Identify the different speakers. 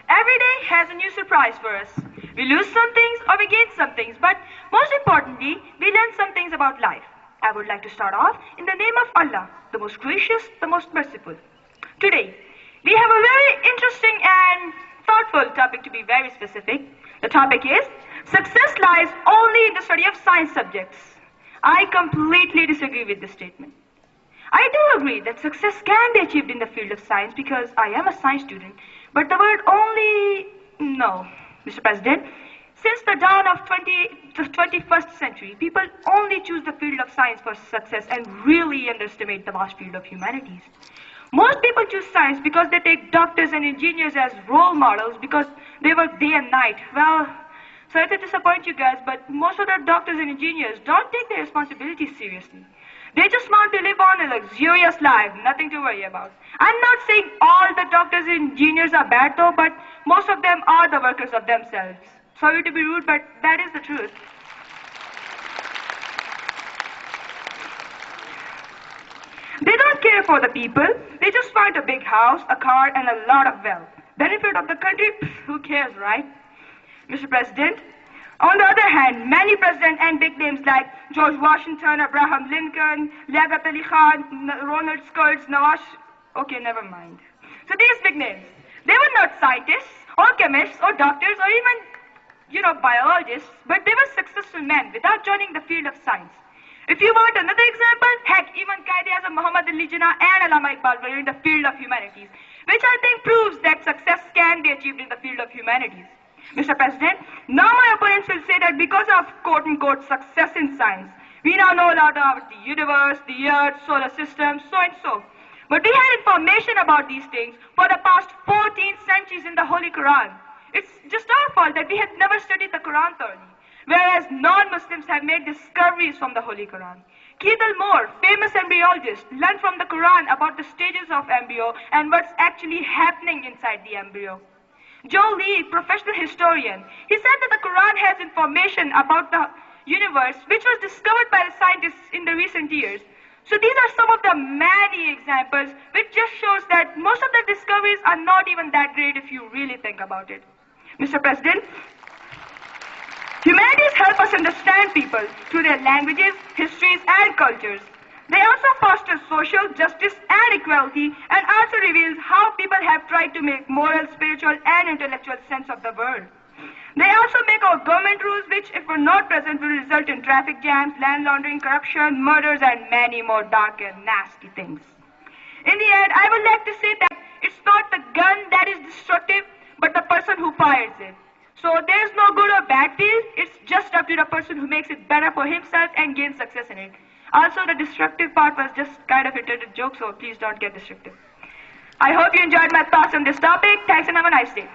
Speaker 1: Every day has a new surprise for us. We lose some things or we gain some things, but most importantly, we learn some things about life. I would like to start off in the name of Allah, the most gracious, the most merciful. Today, we have a very interesting and thoughtful topic, to be very specific. The topic is, success lies only in the study of science subjects. I completely disagree with this statement. I do agree that success can be achieved in the field of science because I am a science student, but the word only, no, Mr. President. Since the dawn of the 21st century, people only choose the field of science for success and really underestimate the vast field of humanities. Most people choose science because they take doctors and engineers as role models because they work day and night. Well, sorry to disappoint you guys, but most of the doctors and engineers don't take their responsibilities seriously. They just want to live on a luxurious life, nothing to worry about. I'm not saying all the doctors and engineers are bad though, but most of them are the workers of themselves. Sorry to be rude, but that is the truth. They don't care for the people. They just want a big house, a car, and a lot of wealth. Benefit of the country? Who cares, right? Mr. President, on the other hand, many presidents and big names like George Washington, Abraham Lincoln, Liaquat Ali Khan, Ronald Scott's, Nawaz... Okay, never mind. So these big names, they were not scientists or chemists or doctors or even, biologists, but they were successful men without joining the field of science. If you want another example, heck, even Qaeda-e-Azam Muhammad Ali Jinnah and Allama Iqbal were in the field of humanities, which I think proves that success can be achieved in the field of humanities. Mr. President, now my opponents will say that because of quote-unquote success in science, we now know a lot about the universe, the earth, solar system, so and so. But we had information about these things for the past 14 centuries in the Holy Quran. It's just our fault that we had never studied the Quran thoroughly, whereas non-Muslims have made discoveries from the Holy Quran. Keith Moore, famous embryologist, learned from the Quran about the stages of embryo and what's actually happening inside the embryo. Joe Lee, professional historian, he said that the Quran has information about the universe which was discovered by the scientists in the recent years. So these are some of the many examples which just shows that most of the discoveries are not even that great if you really think about it. Mr. President, humanities help us understand people through their languages, histories, and cultures. They also foster social justice and equality and also reveals how people have tried to make moral, spiritual, and intellectual sense of the world. They also make our government rules which, if were not present, will result in traffic jams, land laundering, corruption, murders, and many more dark and nasty things. In the end, I would like to say that it's not the gun that is destructive, but the person who fires it. So there's no good or bad field, it's just up to the person who makes it better for himself and gains success in it. Also, the destructive part was just kind of a joke, so please don't get destructive. I hope you enjoyed my thoughts on this topic. Thanks and have a nice day.